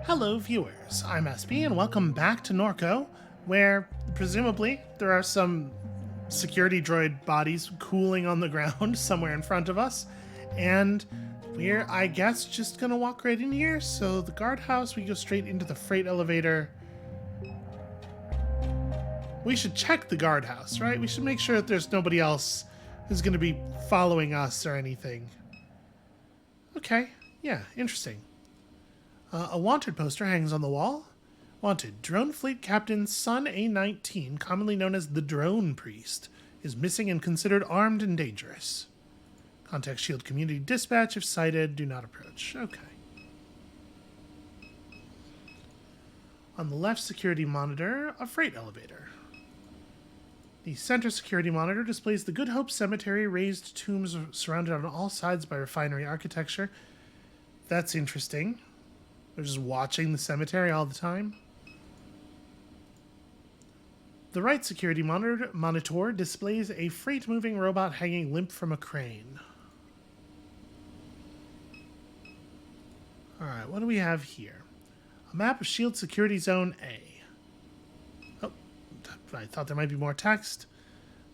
Hello, viewers. I'm SB, and welcome back to Norco, where presumably there are some security droid bodies cooling on the ground somewhere in front of us, and we're, I guess, just gonna walk right in here. So the guardhouse, we go straight into the freight elevator. We should check the guardhouse, right? We should make sure that there's nobody else who's gonna be following us or anything. Okay, yeah, interesting. A wanted poster hangs on the wall. Wanted, Drone Fleet Captain Sun A19, commonly known as the Drone Priest, is missing and considered armed and dangerous. Contact Shield Community Dispatch if sighted. Do not approach. Okay. On the left security monitor, a freight elevator. The center security monitor displays the Good Hope Cemetery, raised tombs surrounded on all sides by refinery architecture. That's interesting. They're just watching the cemetery all the time. The right security monitor displays a freight-moving robot hanging limp from a crane. Alright, what do we have here? A map of SHIELD Security Zone A. Oh, I thought there might be more text.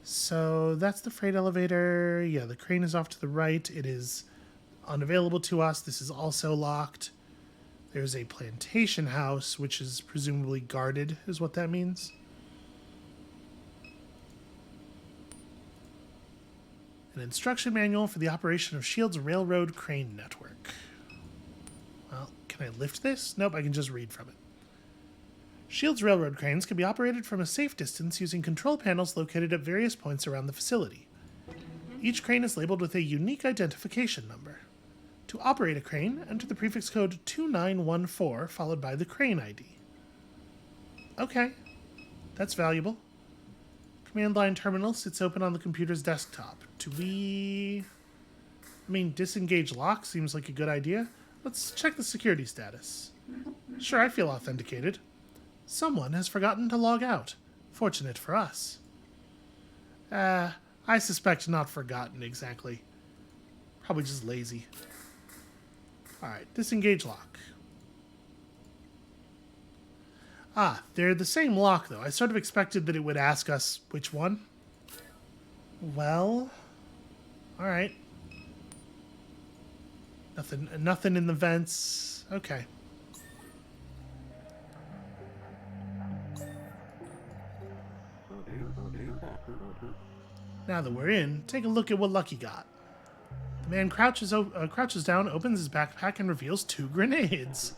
So that's the freight elevator. Yeah, the crane is off to the right. It is unavailable to us. This is also locked. There's a plantation house, which is presumably guarded, is what that means. An instruction manual for the operation of SHIELD's railroad crane network. Well, can I lift this? Nope, I can just read from it. SHIELD's railroad cranes can be operated from a safe distance using control panels located at various points around the facility. Each crane is labeled with a unique identification number. To operate a crane, enter the prefix code 2914 followed by the crane ID. Okay, that's valuable. Command line terminal sits open on the computer's desktop. Disengage lock seems like a good idea. Let's check the security status. Sure, I feel authenticated. Someone has forgotten to log out. Fortunate for us. I suspect not forgotten exactly. Probably just lazy. Alright, disengage lock. Ah, they're the same lock, though. I sort of expected that it would ask us which one. Well, alright. Nothing in the vents. Okay. Now that we're in, take a look at what Lucky got. The man crouches down, opens his backpack, and reveals 2 grenades.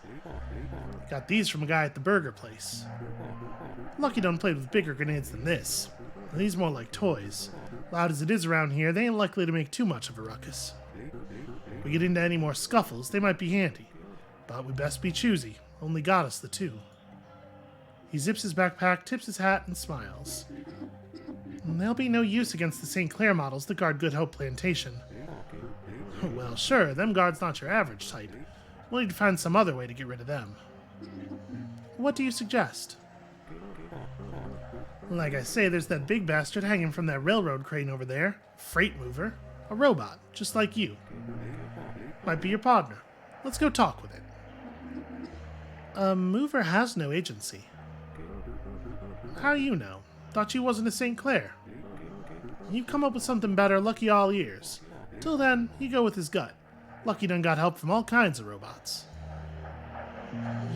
Got these from a guy at the burger place. Lucky done played with bigger grenades than this. These more like toys. Loud as it is around here, they ain't likely to make too much of a ruckus. If we get into any more scuffles, they might be handy. But we best be choosy. Only got us the 2. He zips his backpack, tips his hat, and smiles. They'll be no use against the Sinclair models that guard Good Hope Plantation. Well, sure, them guards not your average type. We'll need to find some other way to get rid of them. What do you suggest? Like I say, there's that big bastard hanging from that railroad crane over there. Freight mover. A robot, just like you. Might be your partner. Let's go talk with it. A mover has no agency. How do you know? Thought you wasn't a Sinclair. You come up with something better, Lucky all ears. Till then, you go with his gut. Lucky done got help from all kinds of robots.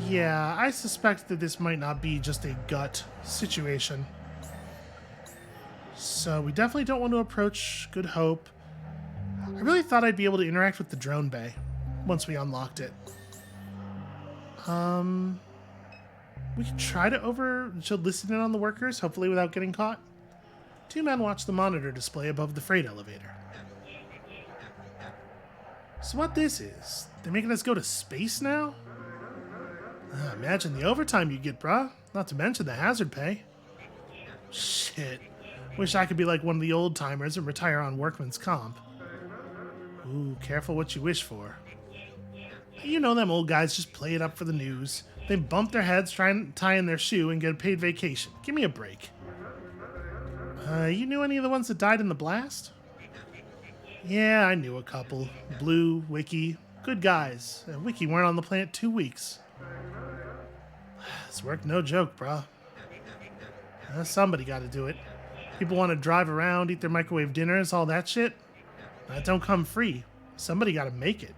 Yeah, I suspect that this might not be just a gut situation. So we definitely don't want to approach Good Hope. I really thought I'd be able to interact with the drone bay once we unlocked it. We could try to listen in on the workers, hopefully without getting caught. 2 men watch the monitor display above the freight elevator. So what this is? They're making us go to space now? Imagine the overtime you get, bruh. Not to mention the hazard pay. Shit. Wish I could be like one of the old timers and retire on workman's comp. Ooh, careful what you wish for. You know them old guys just play it up for the news. They bump their heads trying to tie in their shoe and get a paid vacation. Give me a break. You knew any of the ones that died in the blast? Yeah, I knew a couple. Blue, Wiki. Good guys. Wiki weren't on the plant 2 weeks. This work no joke, bruh. Somebody got to do it. People want to drive around, eat their microwave dinners, all that shit. That don't come free. Somebody got to make it.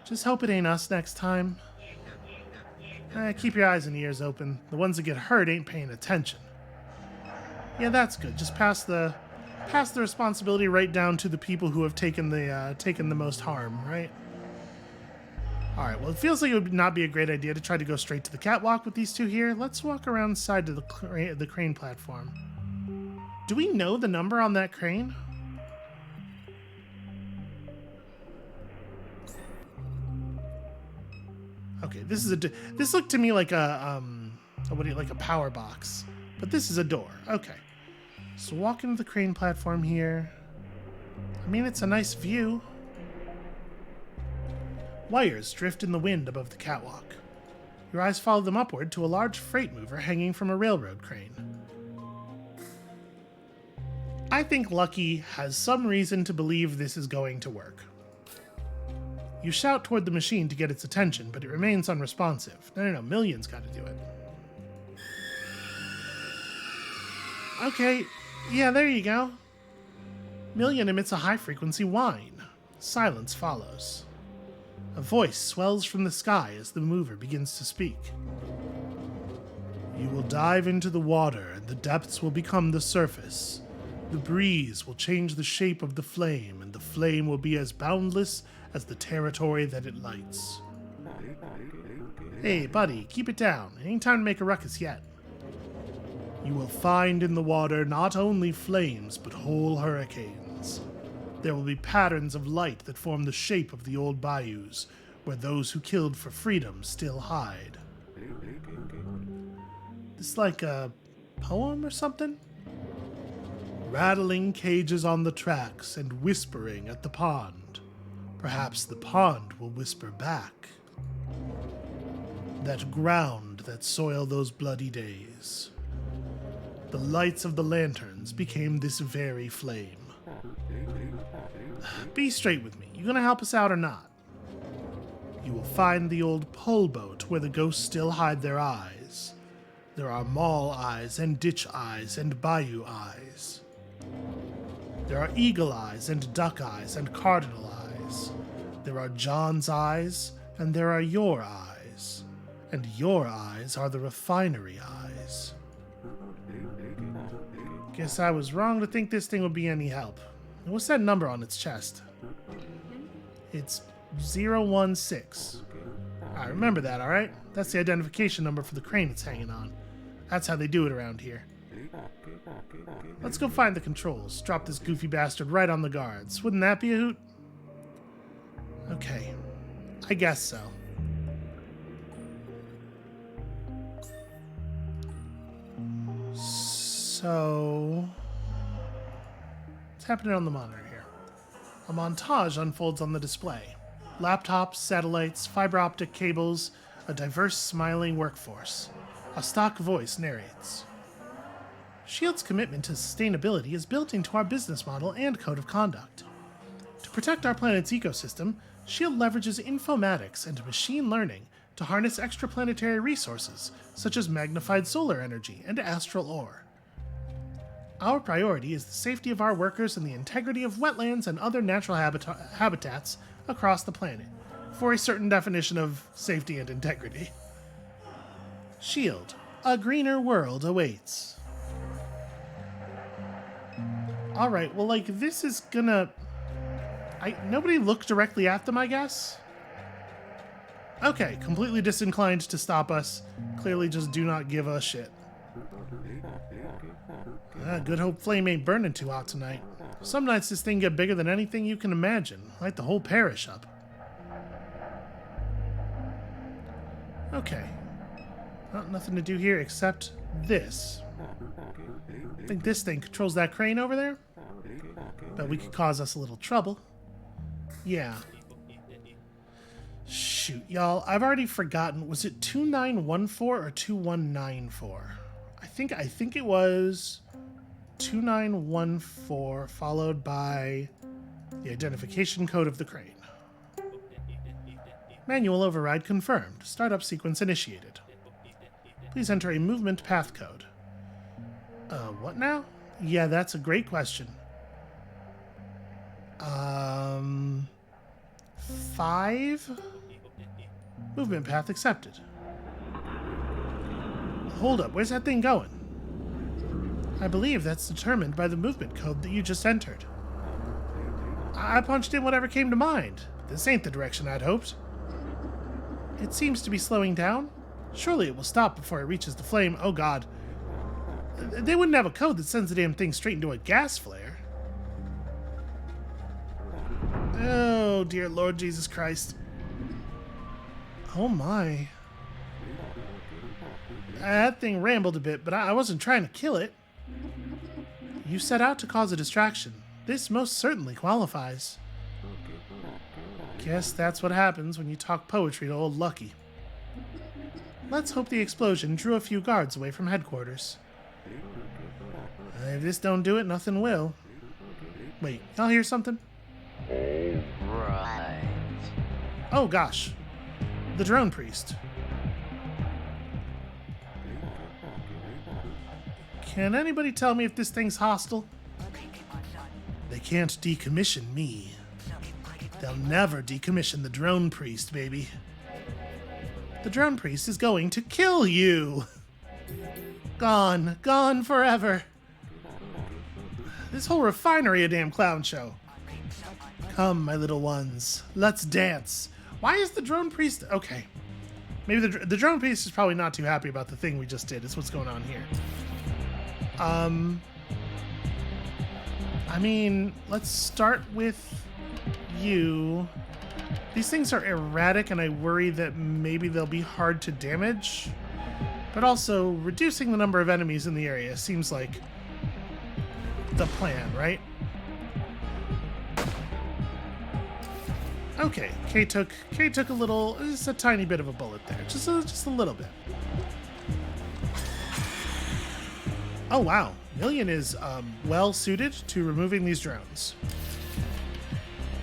Just hope it ain't us next time. Keep your eyes and ears open. The ones that get hurt ain't paying attention. Yeah, that's good. Just pass the responsibility right down to the people who have taken the most harm, right? All right. Well, it feels like it would not be a great idea to try to go straight to the catwalk with these two here. Let's walk around the side of the crane platform. Do we know the number on that crane? Okay, this looked to me like a like a power box, but this is a door. Okay, so walk into the crane platform here. I mean, it's a nice view. Wires drift in the wind above the catwalk. Your eyes follow them upward to a large freight mover hanging from a railroad crane. I think Lucky has some reason to believe this is going to work. You shout toward the machine to get its attention, but it remains unresponsive. No, Million's got to do it. Okay, yeah, there you go. Million emits a high-frequency whine. Silence follows. A voice swells from the sky as the mover begins to speak. You will dive into the water, and the depths will become the surface. The breeze will change the shape of the flame, and the flame will be as boundless as the territory that it lights. Hey, buddy, keep it down. It ain't time to make a ruckus yet. You will find in the water not only flames, but whole hurricanes. There will be patterns of light that form the shape of the old bayous, where those who killed for freedom still hide. This like a poem or something? Rattling cages on the tracks and whispering at the pond. Perhaps the pond will whisper back. That ground that soiled those bloody days. The lights of the lanterns became this very flame. Be straight with me. You gonna help us out or not? You will find the old pole boat where the ghosts still hide their eyes. There are mall eyes and ditch eyes and bayou eyes. There are eagle eyes and duck eyes and cardinal eyes. There are John's eyes and there are your eyes. And your eyes are the refinery eyes. Guess I was wrong to think this thing would be any help. What's that number on its chest? It's 016. I remember that, alright? That's the identification number for the crane it's hanging on. That's how they do it around here. Let's go find the controls. Drop this goofy bastard right on the guards. Wouldn't that be a hoot? Okay. I guess so. So... what's happening on the monitor here? A montage unfolds on the display. Laptops, satellites, fiber optic cables, a diverse smiling workforce. A stock voice narrates. S.H.I.E.L.D.'s commitment to sustainability is built into our business model and code of conduct. To protect our planet's ecosystem, S.H.I.E.L.D. leverages informatics and machine learning to harness extraplanetary resources, such as magnified solar energy and astral ore. Our priority is the safety of our workers and the integrity of wetlands and other natural habitats across the planet, for a certain definition of safety and integrity. S.H.I.E.L.D. A greener world awaits. Alright, well, like, this is gonna... nobody looked directly at them, I guess? Okay, completely disinclined to stop us. Clearly just do not give a shit. Good hope flame ain't burning too hot tonight. Some nights this thing get bigger than anything you can imagine. Light the whole parish up. Okay. Well, nothing to do here except this. I think this thing controls that crane over there. Bet we could cause us a little trouble. Yeah. Shoot, y'all. I've already forgotten. Was it 2914 or 2194? I think it was 2914 followed by the identification code of the crane. Manual override confirmed. Startup sequence initiated. Please enter a movement path code. What now? Yeah, that's a great question. 5? Movement path accepted. Hold up, where's that thing going? I believe that's determined by the movement code that you just entered. I punched in whatever came to mind. This ain't the direction I'd hoped. It seems to be slowing down. Surely it will stop before it reaches the flame. Oh god. They wouldn't have a code that sends the damn thing straight into a gas flare. Oh, dear Lord Jesus Christ. Oh my. That thing rambled a bit, but I wasn't trying to kill it. You set out to cause a distraction. This most certainly qualifies. Guess that's what happens when you talk poetry to old Lucky. Let's hope the explosion drew a few guards away from headquarters. If this don't do it, nothing will. Wait, y'all hear something? Right. Oh gosh. The drone priest. Can anybody tell me if this thing's hostile? They can't decommission me. They'll never decommission the drone priest, baby. The drone priest is going to kill you! Gone. Gone forever. This whole refinery a damn clown show. Come, my little ones. Let's dance. Why is the drone priest... Okay. Maybe the drone priest is probably not too happy about the thing we just did. Is what's going on here. I mean, let's start with you. These things are erratic, and I worry that maybe they'll be hard to damage. But also, reducing the number of enemies in the area seems like the plan, right? Okay, Kay took a little, just a tiny bit of a bullet there, just a little bit. Oh wow, Million is well suited to removing these drones.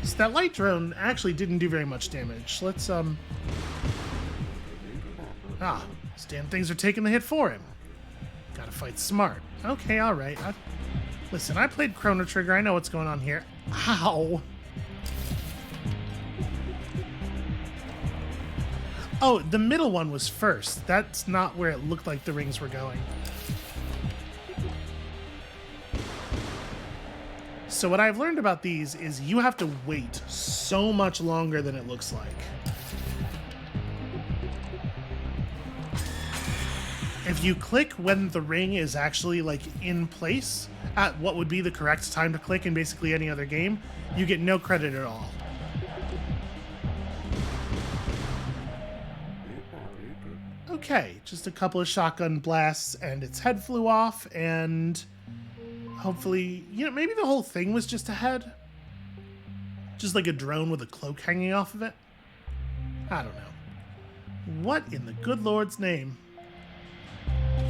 So that light drone actually didn't do very much damage. Let's these damn things are taking the hit for him. Gotta fight smart. Okay, alright. Listen, I played Chrono Trigger, I know what's going on here. Ow! Oh, the middle one was first. That's not where it looked like the rings were going. So what I've learned about these is you have to wait so much longer than it looks like. If you click when the ring is actually like in place at what would be the correct time to click in basically any other game, you get no credit at all. Okay, just a couple of shotgun blasts and its head flew off, and hopefully, maybe the whole thing was just a head? Just like a drone with a cloak hanging off of it? I don't know. What in the good Lord's name?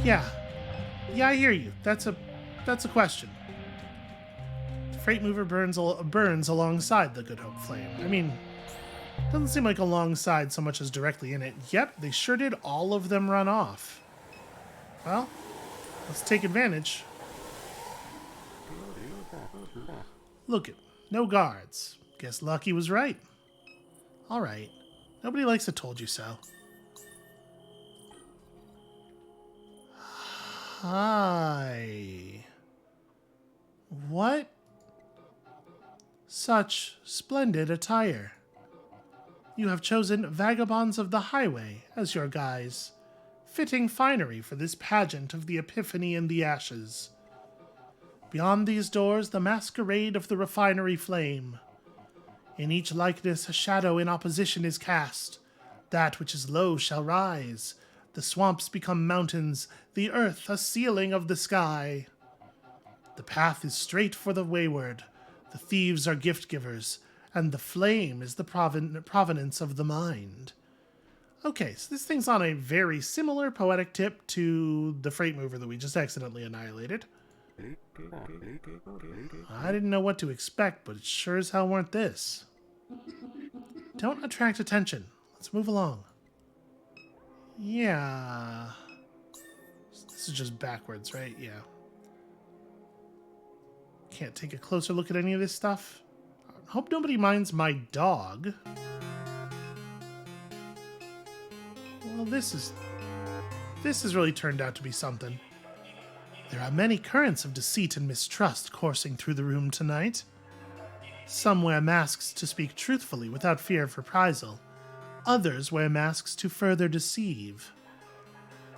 Yeah, I hear you. That's a question. The freight mover burns alongside the Good Hope flame. I mean, doesn't seem like alongside so much as directly in it. Yep, they sure did all of them run off. Well, let's take advantage. Look it, no guards. Guess Lucky was right. Alright, nobody likes a told you so. Hi. What? Such splendid attire. You have chosen Vagabonds of the Highway as your guise. Fitting finery for this pageant of the Epiphany in the Ashes. Beyond these doors, the masquerade of the refinery flame. In each likeness, a shadow in opposition is cast. That which is low shall rise. The swamps become mountains, the earth a ceiling of the sky. The path is straight for the wayward. The thieves are gift-givers, and the flame is the provenance of the mind. Okay, so this thing's on a very similar poetic tip to the freight mover that we just accidentally annihilated. I didn't know what to expect, but it sure as hell weren't this. Don't attract attention. Let's move along. Yeah. This is just backwards, right? Yeah. Can't take a closer look at any of this stuff. Hope nobody minds my dog. Well, this has really turned out to be something. There are many currents of deceit and mistrust coursing through the room tonight. Some wear masks to speak truthfully without fear of reprisal. Others wear masks to further deceive.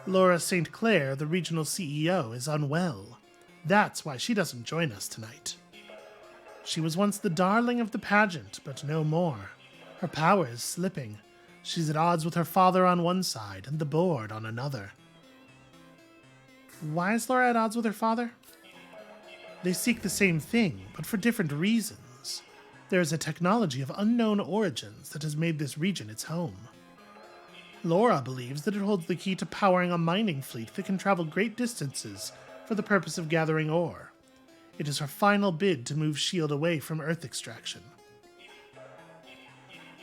Laura St. Clair, the regional CEO, is unwell. That's why she doesn't join us tonight. She was once the darling of the pageant, but no more. Her power is slipping. She's at odds with her father on one side and the board on another. Why is Laura at odds with her father? They seek the same thing, but for different reasons. There is a technology of unknown origins that has made this region its home. Laura believes that it holds the key to powering a mining fleet that can travel great distances for the purpose of gathering ore. It is her final bid to move S.H.I.E.L.D. away from Earth extraction.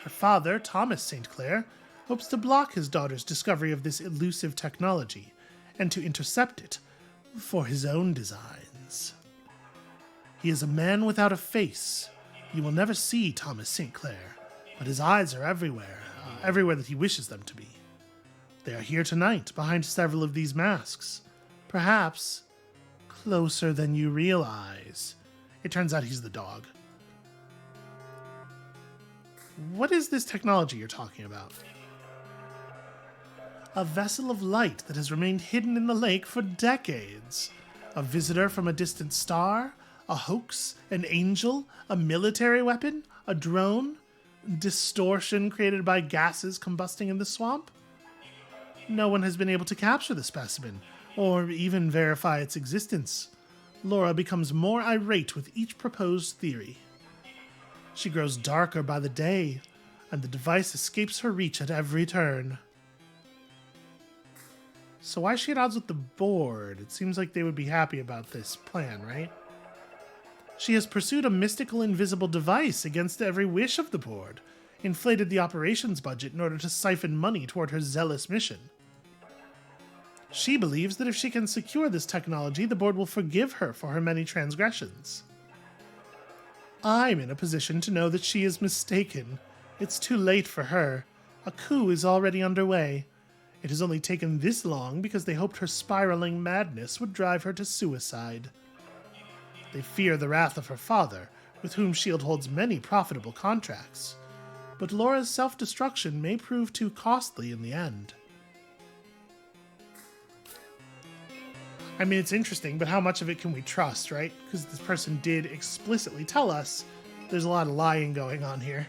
Her father, Thomas St. Clair, hopes to block his daughter's discovery of this elusive technology and to intercept it for his own designs. He is a man without a face. You will never see Thomas St. Clair, but his eyes are everywhere that he wishes them to be. They are here tonight, behind several of these masks. Perhaps closer than you realize. It turns out he's the dog. What is this technology you're talking about? A vessel of light that has remained hidden in the lake for decades. A visitor from a distant star? A hoax? An angel? A military weapon? A drone? Distortion created by gases combusting in the swamp? No one has been able to capture the specimen, or even verify its existence. Laura becomes more irate with each proposed theory. She grows darker by the day, and the device escapes her reach at every turn. So why is she at odds with the board? It seems like they would be happy about this plan, right? She has pursued a mystical invisible device against every wish of the board, inflated the operations budget in order to siphon money toward her zealous mission. She believes that if she can secure this technology, the board will forgive her for her many transgressions. I'm in a position to know that she is mistaken. It's too late for her. A coup is already underway. It has only taken this long because they hoped her spiraling madness would drive her to suicide. They fear the wrath of her father, with whom S.H.I.E.L.D. holds many profitable contracts. But Laura's self-destruction may prove too costly in the end. I mean, it's interesting, but how much of it can we trust, right? Because this person did explicitly tell us there's a lot of lying going on here.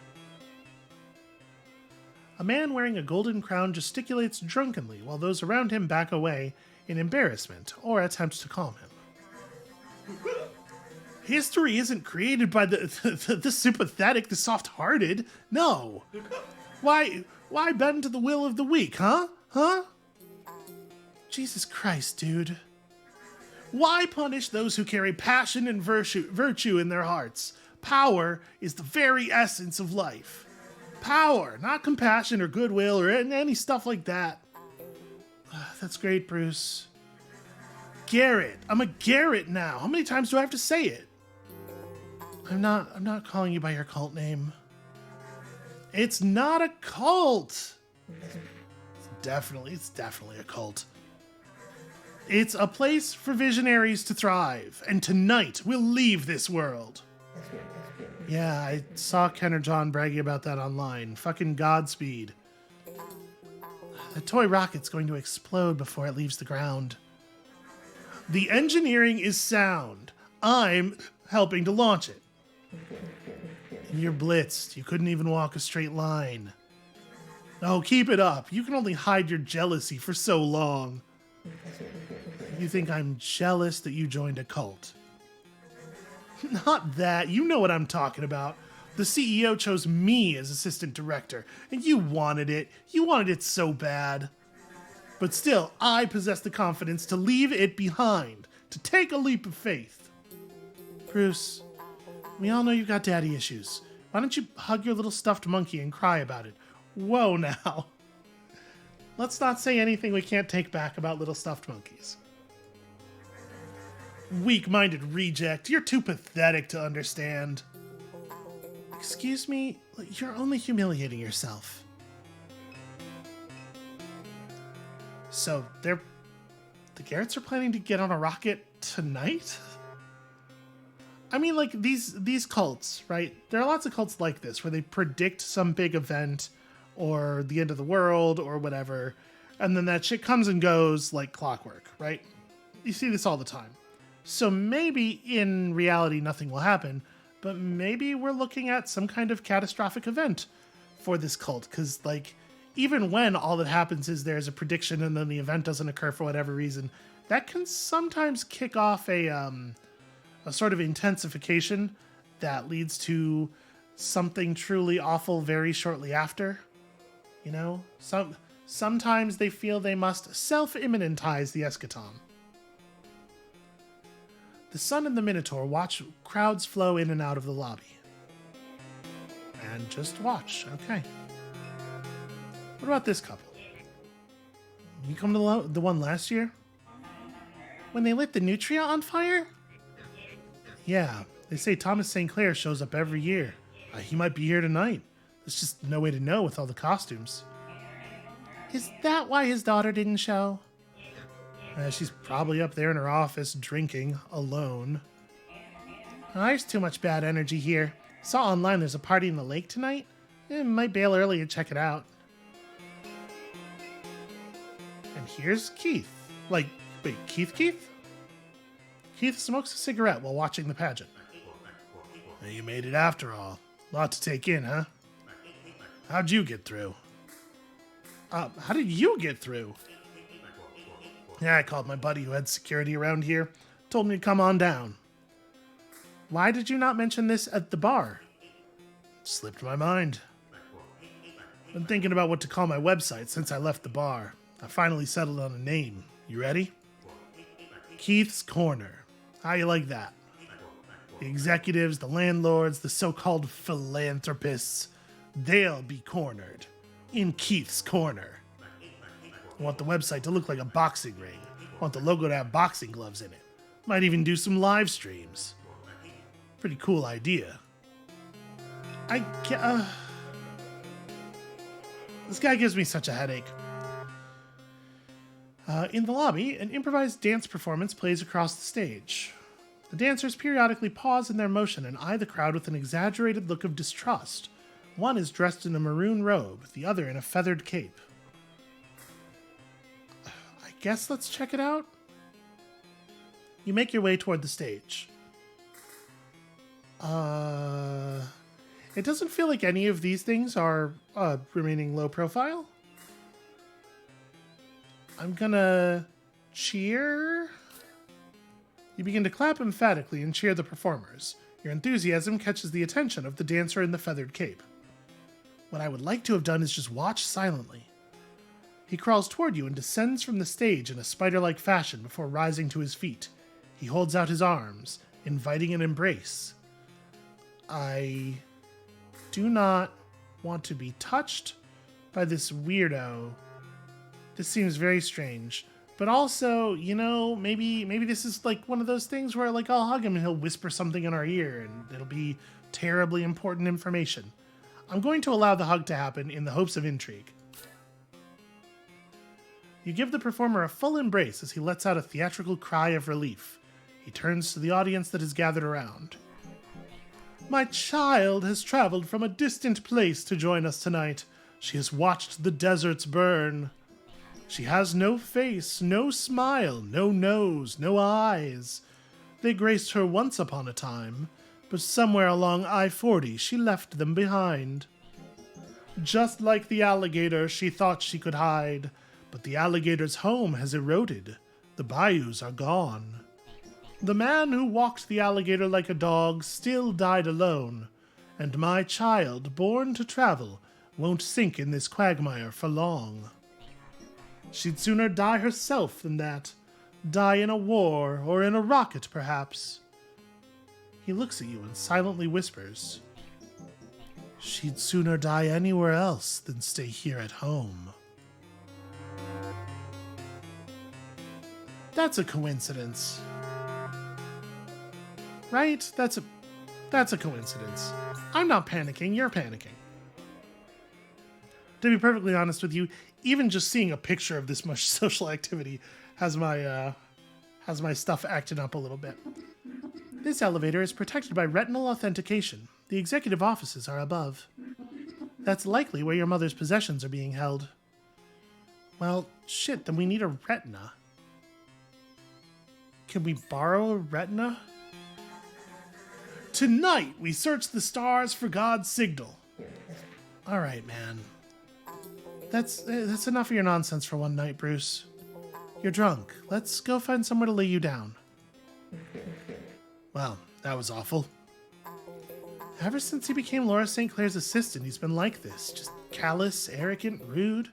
A man wearing a golden crown gesticulates drunkenly while those around him back away in embarrassment or attempt to calm him. History isn't created by the sympathetic, the soft-hearted. No. Why bend to the will of the weak, huh? Jesus Christ, dude. Why punish those who carry passion and virtue in their hearts? Power is the very essence of life. Power, not compassion or goodwill or any stuff like that. That's great, Bruce. Garrett. I'm a Garrett now. How many times do I have to say it? I'm not calling you by your cult name. It's not a cult. It's definitely a cult. It's a place for visionaries to thrive, and tonight we'll leave this world. Yeah, I saw Ken or John bragging about that online. Fucking Godspeed. The toy rocket's going to explode before it leaves the ground. The engineering is sound. I'm helping to launch it. And you're blitzed. You couldn't even walk a straight line. Oh, keep it up. You can only hide your jealousy for so long. You think I'm jealous that you joined a cult? Not that. You know what I'm talking about. The CEO chose me as assistant director, and you wanted it. You wanted it so bad. But still, I possess the confidence to leave it behind, to take a leap of faith. Bruce, we all know you've got daddy issues. Why don't you hug your little stuffed monkey and cry about it? Whoa now. Let's not say anything we can't take back about little stuffed monkeys. Weak-minded reject, you're too pathetic to understand. Excuse me, you're only humiliating yourself. So, the Garretts are planning to get on a rocket tonight? I mean, like, these cults, right? There are lots of cults like this, where they predict some big event, or the end of the world, or whatever, and then that shit comes and goes like clockwork, right? You see this all the time. So maybe in reality nothing will happen, but maybe we're looking at some kind of catastrophic event for this cult, because, like, even when all that happens is there's a prediction and then the event doesn't occur for whatever reason, that can sometimes kick off a sort of intensification that leads to something truly awful very shortly after. You know? Sometimes they feel they must self-immanentize the eschaton. The Sun and the Minotaur watch crowds flow in and out of the lobby. And just watch, okay. What about this couple? You come to the one last year? When they lit the Nutria on fire? Yeah, they say Thomas Sinclair shows up every year. He might be here tonight. There's just no way to know with all the costumes. Is that why his daughter didn't show? She's probably up there in her office drinking alone. There's too much bad energy here. Saw online there's a party in the lake tonight. Might bail early and check it out. And here's Keith. Wait, Keith? Keith smokes a cigarette while watching the pageant. You made it after all. Lot to take in, huh? How'd you get through? How did you get through? Yeah, I called my buddy who had security around here. Told me to come on down. Why did you not mention this at the bar? Slipped my mind. Been thinking about what to call my website since I left the bar. I finally settled on a name. You ready? Keith's Corner. How you like that? The executives, the landlords, the so-called philanthropists, they'll be cornered. In Keith's Corner. I want the website to look like a boxing ring. I want the logo to have boxing gloves in it. Might even do some live streams. Pretty cool idea. This guy gives me such a headache. In the lobby, an improvised dance performance plays across the stage. The dancers periodically pause in their motion and eye the crowd with an exaggerated look of distrust. One is dressed in a maroon robe, the other in a feathered cape. I guess let's check it out. You make your way toward the stage. It doesn't feel like any of these things are remaining low profile. I'm gonna cheer. You begin to clap emphatically and cheer the performers. Your enthusiasm catches the attention of the dancer in the feathered cape. What I would like to have done is just watch silently. He crawls toward you and descends from the stage in a spider-like fashion before rising to his feet. He holds out his arms, inviting an embrace. I do not want to be touched by this weirdo. This seems very strange. But also, you know, maybe this is like one of those things where, like, I'll hug him and he'll whisper something in our ear and it'll be terribly important information. I'm going to allow the hug to happen in the hopes of intrigue. You give the performer a full embrace as he lets out a theatrical cry of relief. He turns to the audience that is gathered around. My child has traveled from a distant place to join us tonight. She has watched the deserts burn. She has no face, no smile, no nose, no eyes. They graced her once upon a time, but somewhere along I-40 she left them behind. Just like the alligator, she thought she could hide, but the alligator's home has eroded. The bayous are gone. The man who walked the alligator like a dog still died alone, and my child, born to travel, won't sink in this quagmire for long. She'd sooner die herself than that. Die in a war, or in a rocket, perhaps. He looks at you and silently whispers, She'd sooner die anywhere else than stay here at home. That's a coincidence. Right? That's a coincidence. I'm not panicking, you're panicking. To be perfectly honest with you, even just seeing a picture of this much social activity has my stuff acting up a little bit. This elevator is protected by retinal authentication. The executive offices are above. That's likely where your mother's possessions are being held. Well, shit, then we need a retina. Can we borrow a retina? Tonight, we search the stars for God's signal. All right, man. That's enough of your nonsense for one night, Bruce. You're drunk. Let's go find somewhere to lay you down. Well, that was awful. Ever since he became Laura St. Clair's assistant, he's been like this. Just callous, arrogant, rude.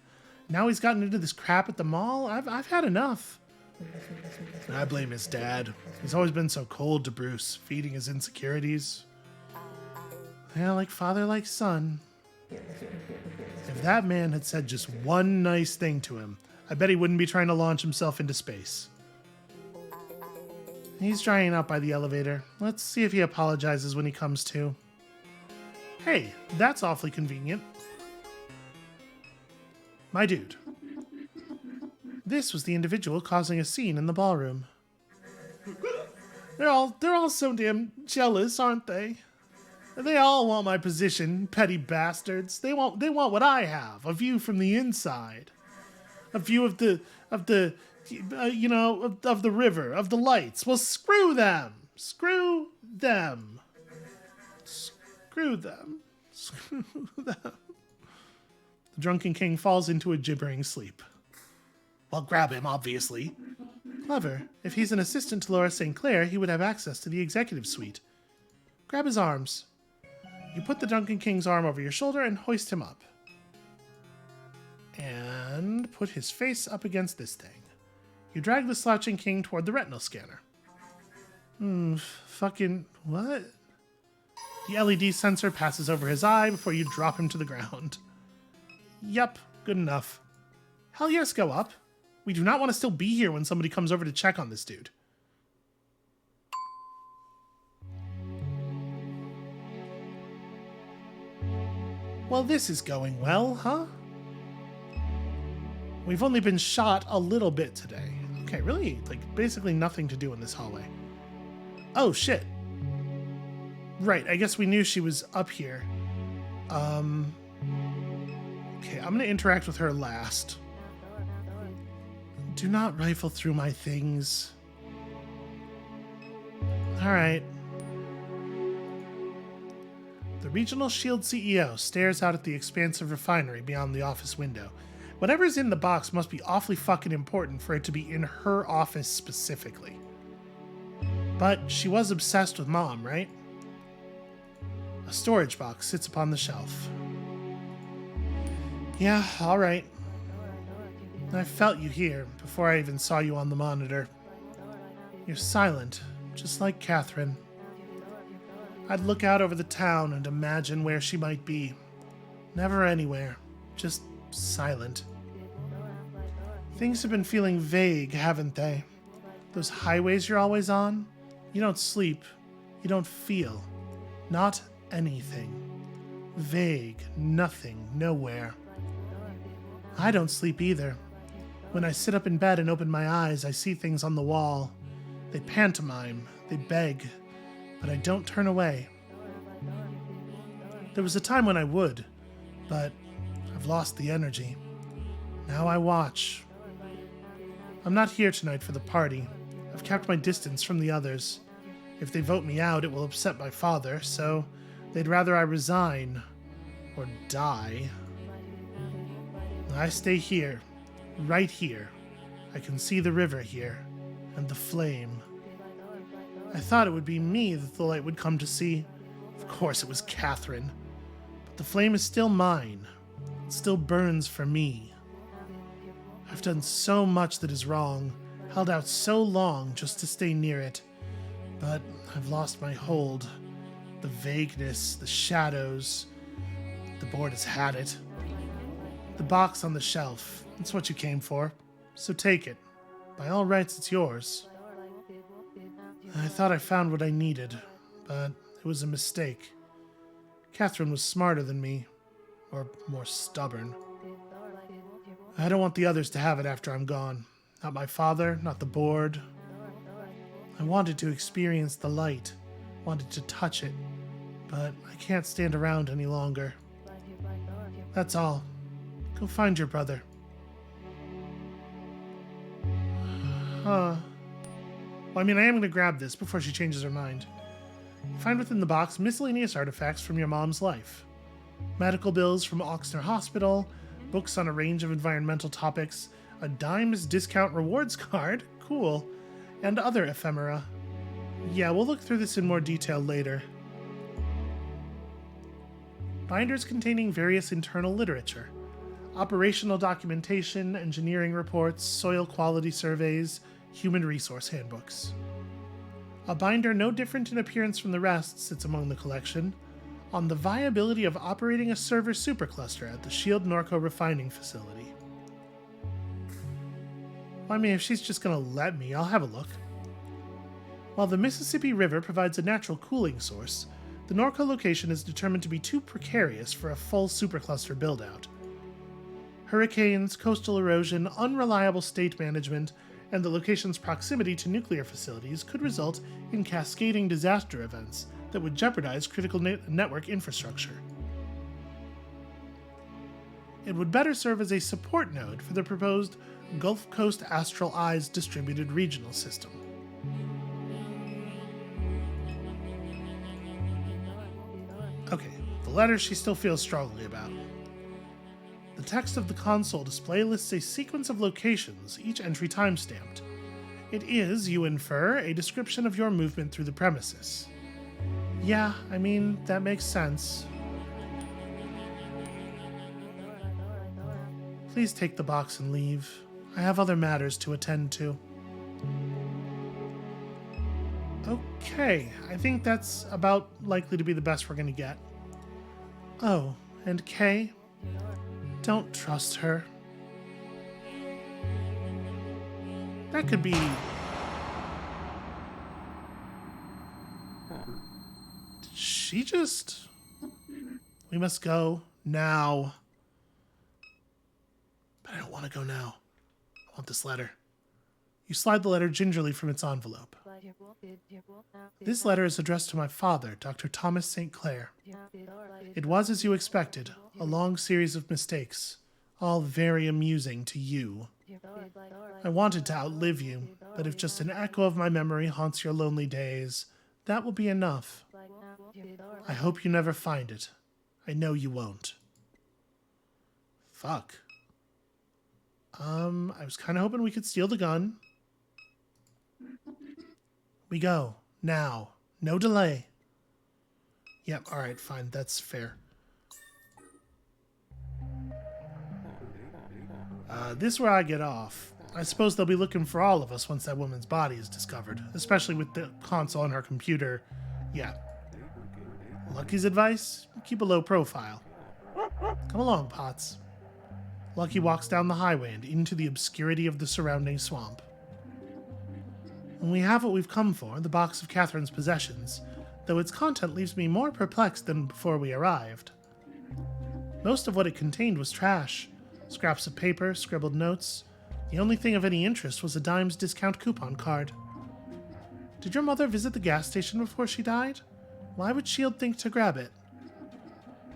Now he's gotten into this crap at the mall. I've had enough. I blame his dad. He's always been so cold to Bruce, feeding his insecurities. Yeah, like father, like son. If that man had said just one nice thing to him, I bet he wouldn't be trying to launch himself into space. He's drying out by the elevator. Let's see if he apologizes when he comes to. Hey, that's awfully convenient. My dude. This was the individual causing a scene in the ballroom. They're all so damn jealous, aren't they? They all want my position, petty bastards. They want what I have, a view from the inside. A view of the river, of the lights. Well, screw them. Screw them. Screw them. Screw them. The drunken king falls into a gibbering sleep. Well, grab him, obviously. Clever. If he's an assistant to Laura St. Clair, he would have access to the executive suite. Grab his arms. You put the drunken king's arm over your shoulder and hoist him up. And put his face up against this thing. You drag the slouching king toward the retinal scanner. Fucking what? The LED sensor passes over his eye before you drop him to the ground. Yep, good enough. Hell yes, go up. We do not want to still be here when somebody comes over to check on this dude. Well, this is going well, huh? We've only been shot a little bit today. Okay, really, basically nothing to do in this hallway. Oh, shit. Right, I guess we knew she was up here. Okay, I'm gonna interact with her last. Do not rifle through my things. Alright. The regional SHIELD CEO stares out at the expansive refinery beyond the office window. Whatever's in the box must be awfully fucking important for it to be in her office specifically. But she was obsessed with Mom, right? A storage box sits upon the shelf. Yeah, alright. I felt you here before I even saw you on the monitor. You're silent, just like Catherine. I'd look out over the town and imagine where she might be. Never anywhere, just silent. Things have been feeling vague, haven't they? Those highways you're always on? You don't sleep. You don't feel. Not anything. Vague, nothing, nowhere. I don't sleep either. When I sit up in bed and open my eyes, I see things on the wall. They pantomime, they beg, but I don't turn away. There was a time when I would, but I've lost the energy. Now I watch. I'm not here tonight for the party. I've kept my distance from the others. If they vote me out, it will upset my father, so they'd rather I resign or die. I stay here, right here. I can see the river here, and the flame. I thought it would be me that the light would come to see. Of course it was Catherine. But the flame is still mine. It still burns for me. I've done so much that is wrong, held out so long just to stay near it. But I've lost my hold. The vagueness, the shadows. board has had it. The box on the shelf. It's what you came for. So take it. By all rights, it's yours. I thought I found what I needed, but it was a mistake. Catherine was smarter than me, or more stubborn. I don't want the others to have it after I'm gone. Not my father, not the board. I wanted to experience the light, wanted to touch it, but I can't stand around any longer. That's all. Go find your brother. Well, I am going to grab this before she changes her mind. Find within the box miscellaneous artifacts from your mom's life. Medical bills from Oxner Hospital, books on a range of environmental topics, a Dimes discount rewards card, cool, and other ephemera. Yeah, we'll look through this in more detail later. Binders containing various internal literature. Operational documentation, engineering reports, soil quality surveys, human resource handbooks. A binder no different in appearance from the rest sits among the collection, on the viability of operating a server supercluster at the Shield Norco refining facility. I mean, if she's just gonna let me, I'll have a look. While the Mississippi River provides a natural cooling source, the Norco location is determined to be too precarious for a full supercluster build-out. Hurricanes, coastal erosion, unreliable state management, and the location's proximity to nuclear facilities could result in cascading disaster events that would jeopardize critical network infrastructure. It would better serve as a support node for the proposed Gulf Coast Astral Eyes distributed regional system. Okay, the letter she still feels strongly about. The text of the console display lists a sequence of locations, each entry timestamped. It is, you infer, a description of your movement through the premises. Yeah, I mean, that makes sense. Please take the box and leave. I have other matters to attend to. Okay, I think that's about likely to be the best we're going to get. Oh, and Kay? Don't trust her. That could be... Did she just... We must go now. But I don't want to go now. I want this letter. You slide the letter gingerly from its envelope. This letter is addressed to my father, Dr. Thomas Sinclair. It was, as you expected, a long series of mistakes, all very amusing to you. I wanted to outlive you, but if just an echo of my memory haunts your lonely days, that will be enough. I hope you never find it. I know you won't. Fuck. I was kind of hoping we could steal the gun. We go. Now. No delay. Yep, alright, fine. That's fair. This is where I get off. I suppose they'll be looking for all of us once that woman's body is discovered, especially with the console on her computer. Yeah. Lucky's advice? Keep a low profile. Come along, Potts. Lucky walks down the highway and into the obscurity of the surrounding swamp. And we have what we've come for, the box of Catherine's possessions, though its content leaves me more perplexed than before we arrived. Most of what it contained was trash. Scraps of paper, scribbled notes. The only thing of any interest was a Dimes discount coupon card. Did your mother visit the gas station before she died? Why would Shield think to grab it?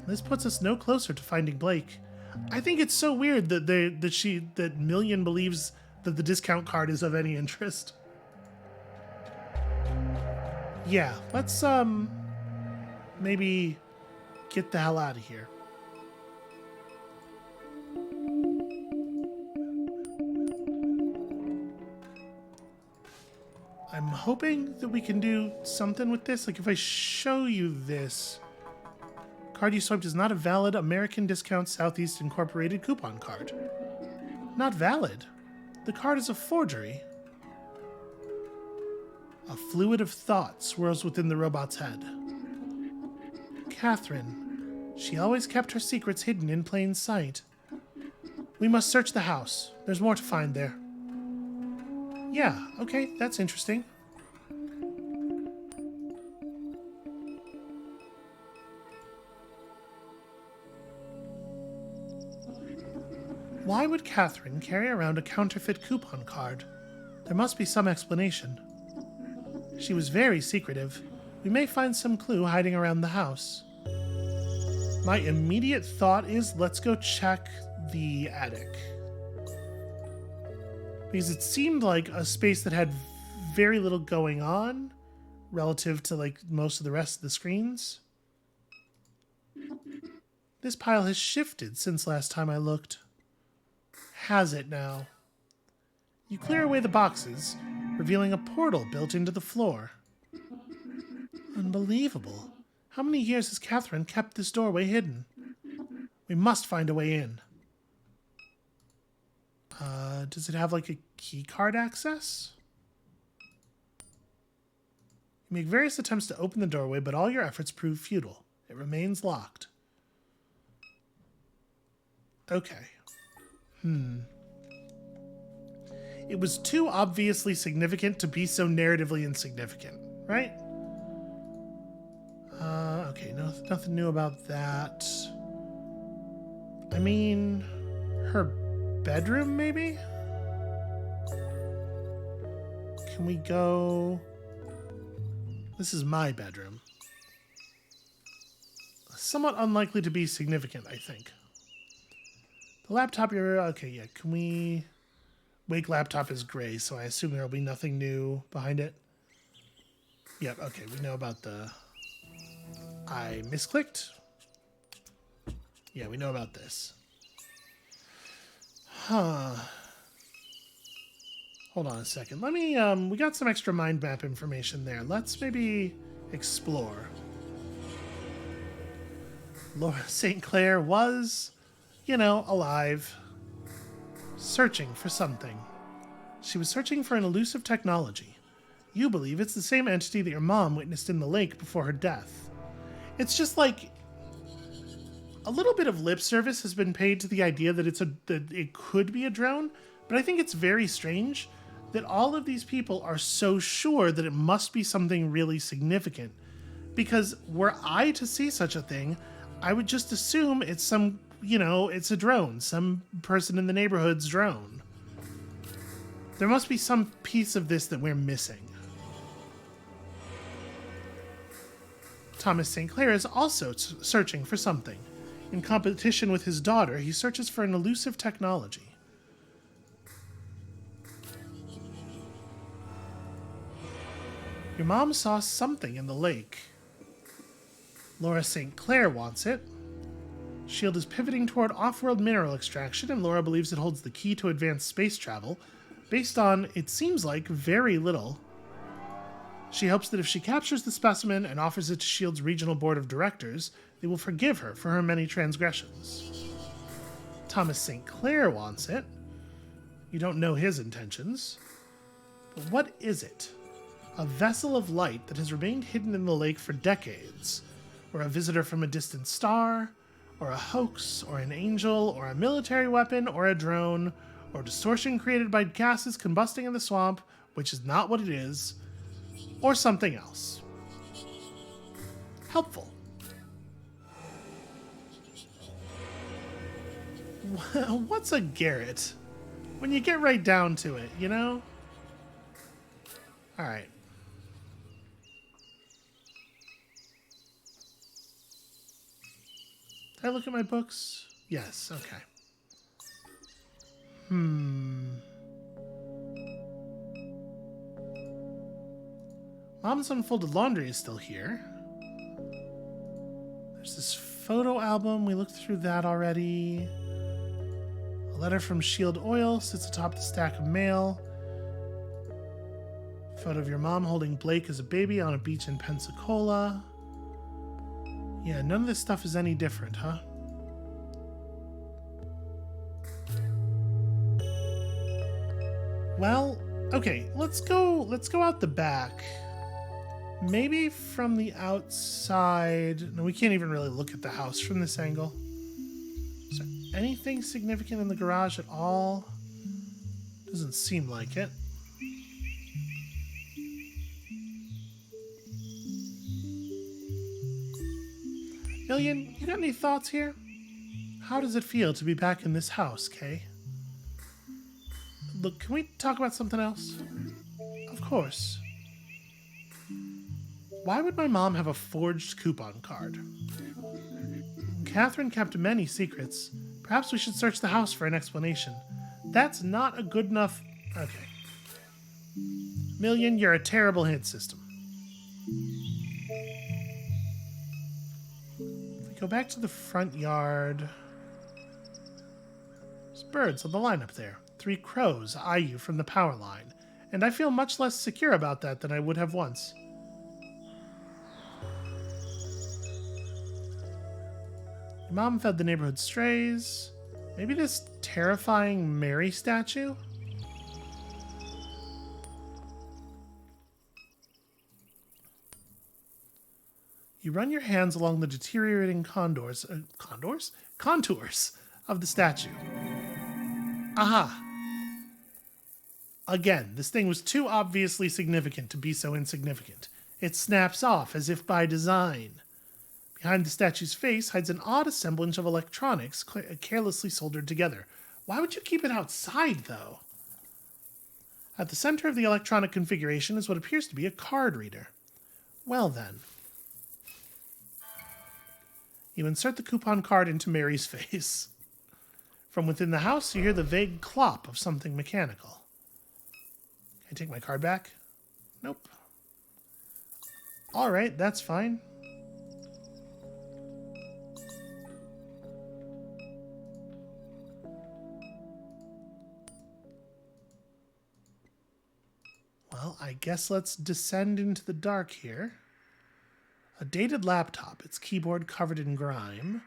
This puts us no closer to finding Blake. I think it's so weird that Million believes that the discount card is of any interest. Yeah, let's maybe get the hell out of here. I'm hoping that we can do something with this. Like if I show you this, card you swiped is not a valid American Discount Southeast Incorporated coupon card. Not valid. The card is a forgery. A fluid of thought swirls within the robot's head. Catherine. She always kept her secrets hidden in plain sight. We must search the house. There's more to find there. Yeah, okay, that's interesting. Why would Catherine carry around a counterfeit coupon card? There must be some explanation. She was very secretive. We may find some clue hiding around the house. My immediate thought is, let's go check the attic. Because it seemed like a space that had very little going on relative to like most of the rest of the screens. This pile has shifted since last time I looked. Has it now? You clear away the boxes, revealing a portal built into the floor. Unbelievable. How many years has Catherine kept this doorway hidden? We must find a way in. Does it have like a key card access? You make various attempts to open the doorway, but all your efforts prove futile. It remains locked. Okay. It was too obviously significant to be so narratively insignificant, right? Okay, nothing new about that. I mean, her bedroom, maybe? Can we go... This is my bedroom. Somewhat unlikely to be significant, I think. The laptop, okay, yeah, can we... Wake laptop is gray, so I assume there'll be nothing new behind it. Yep, okay, we know about the... I misclicked. Yeah, we know about this. Huh. Hold on a second. Let me, we got some extra mind map information there. Let's maybe explore. Laura Sinclair was, alive. Searching for something. She was searching for an elusive technology. You believe it's the same entity that your mom witnessed in the lake before her death. It's just like a little bit of lip service has been paid to the idea that that it could be a drone, but I think it's very strange that all of these people are so sure that it must be something really significant. Because were I to see such a thing, I would just assume it's some, it's a drone, some person in the neighborhood's drone. There must be some piece of this that we're missing. Thomas Sinclair is also searching for something. In competition with his daughter, he searches for an elusive technology. Your mom saw something in the lake. Laura Sinclair wants it. SHIELD is pivoting toward off-world mineral extraction, and Laura believes it holds the key to advanced space travel, based on, it seems like, very little. She hopes that if she captures the specimen and offers it to SHIELD's regional board of directors, they will forgive her for her many transgressions. Thomas Sinclair wants it. You don't know his intentions. But what is it? A vessel of light that has remained hidden in the lake for decades, or a visitor from a distant star, or a hoax, or an angel, or a military weapon, or a drone, or distortion created by gases combusting in the swamp, which is not what it is, or something else. Helpful. What's a garret? When you get right down to it, Alright. Did I look at my books? Yes, okay. Mom's unfolded laundry is still here. There's this photo album. We looked through that already. A letter from SHIELD Oil sits atop the stack of mail. Photo of your mom holding Blake as a baby on a beach in Pensacola. Yeah, none of this stuff is any different, huh? Well, okay, let's go out the back. Maybe from the outside. No, we can't even really look at the house from this angle. Is there anything significant in the garage at all? Doesn't seem like it. Million, you got any thoughts here? How does it feel to be back in this house, Kay? Look, can we talk about something else? Of course. Why would my mom have a forged coupon card? Catherine kept many secrets. Perhaps we should search the house for an explanation. That's not a good enough... Okay. Million, you're a terrible hint system. If we go back to the front yard... There's birds on the line up there. 3 crows eye you from the power line. And I feel much less secure about that than I would have once. Your mom fed the neighborhood strays. Maybe this terrifying Mary statue? You run your hands along the deteriorating contours of the statue. Aha! Again, this thing was too obviously significant to be so insignificant. It snaps off as if by design. Behind the statue's face hides an odd assemblage of electronics carelessly soldered together. Why would you keep it outside, though? At the center of the electronic configuration is what appears to be a card reader. Well then. You insert the coupon card into Mary's face. From within the house, you hear the vague clop of something mechanical. Can I take my card back? Nope. Alright, that's fine. Well, I guess let's descend into the dark here. A dated laptop, its keyboard covered in grime.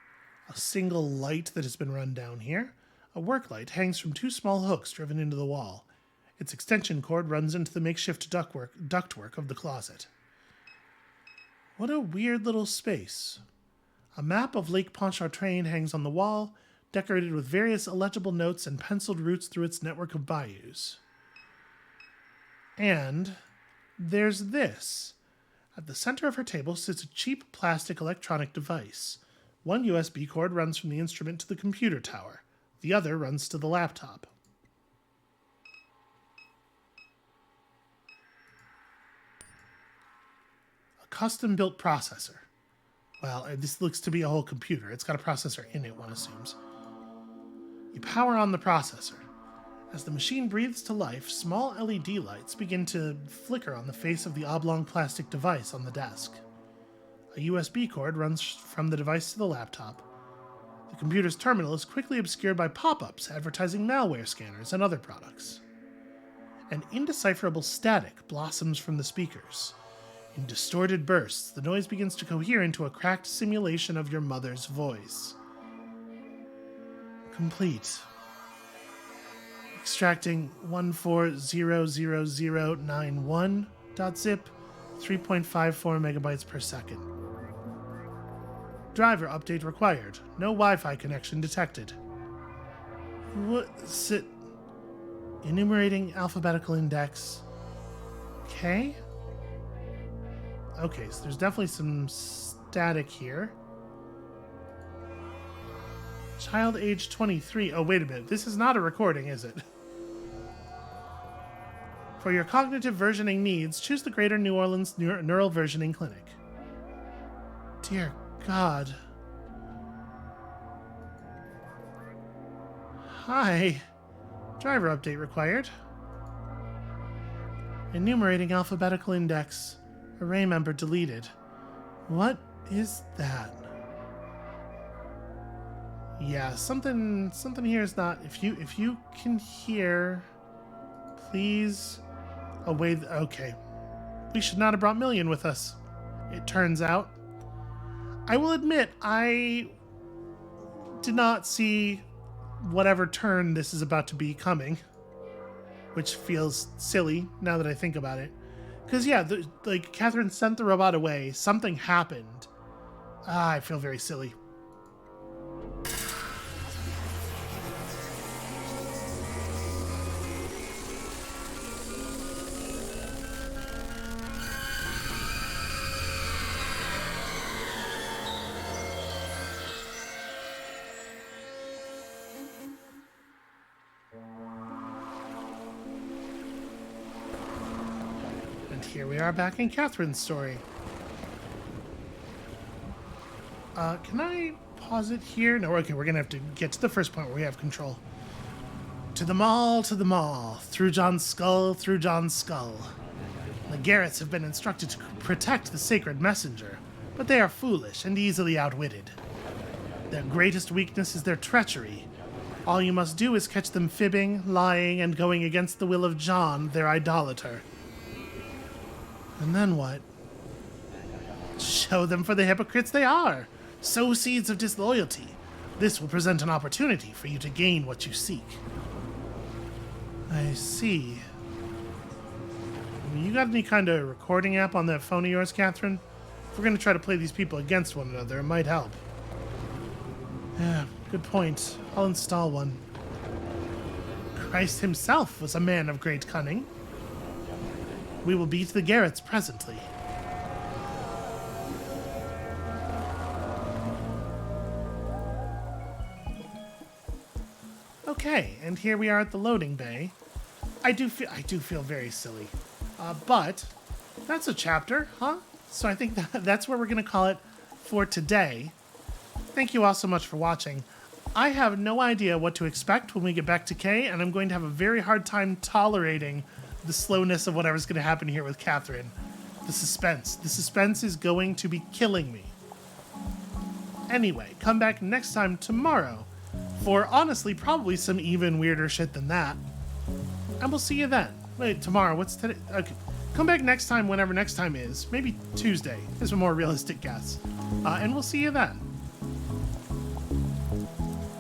A single light that has been run down here. A work light hangs from 2 small hooks driven into the wall. Its extension cord runs into the makeshift ductwork of the closet. What a weird little space. A map of Lake Pontchartrain hangs on the wall, decorated with various illegible notes and penciled routes through its network of bayous. And there's this. At the center of her table sits a cheap plastic electronic device. One USB cord runs from the instrument to the computer tower. The other runs to the laptop. A custom-built processor. Well, this looks to be a whole computer. It's got a processor in it, one assumes. You power on the processor. As the machine breathes to life, small LED lights begin to flicker on the face of the oblong plastic device on the desk. A USB cord runs from the device to the laptop. The computer's terminal is quickly obscured by pop-ups advertising malware scanners and other products. An indecipherable static blossoms from the speakers. In distorted bursts, the noise begins to cohere into a cracked simulation of your mother's voice. Complete. Extracting 14000091.zip, 3.54 megabytes per second. Driver update required. No Wi-Fi connection detected. What's it? Enumerating alphabetical index. Okay. Okay, so there's definitely some static here. Child age 23. Oh, wait a minute. This is not a recording, is it? For your cognitive versioning needs, choose the Greater New Orleans Neural Versioning Clinic. Dear God. Hi. Driver update required. Enumerating alphabetical index. Array member deleted. What is that? Yeah, something here is not. If you can hear, please. Oh wait, okay. We should not have brought Million with us. It turns out. I will admit, I did not see whatever turn this is about to be coming, which feels silly now that I think about it. Because, yeah, like, Catherine sent the robot away. Something happened. I feel very silly. Here we are back in Catherine's story. Can I pause it here? No, okay, we're gonna have to get to the first point where we have control. To the mall, through John's skull, through John's skull. The Garretts have been instructed to protect the sacred messenger, but they are foolish and easily outwitted. Their greatest weakness is their treachery. All you must do is catch them fibbing, lying, and going against the will of John, their idolater. And then what? Show them for the hypocrites they are. Sow seeds of disloyalty. This will present an opportunity for you to gain what you seek. I see. You got any kind of recording app on that phone of yours, Catherine? If we're going to try to play these people against one another, it might help. Yeah, good point. I'll install one. Christ himself was a man of great cunning. We will beat the Garretts presently. Okay, and here we are at the loading bay. I do feel very silly, but that's a chapter, huh? So I think that's where we're gonna call it for today. Thank you all so much for watching. I have no idea what to expect when we get back to K, and I'm going to have a very hard time tolerating the slowness of whatever's going to happen here with Catherine. The suspense. The suspense is going to be killing me. Anyway, come back next time tomorrow for, honestly, probably some even weirder shit than that. And we'll see you then. Wait, tomorrow, what's today? Okay. Come back next time, whenever next time is. Maybe Tuesday is a more realistic guess. And we'll see you then.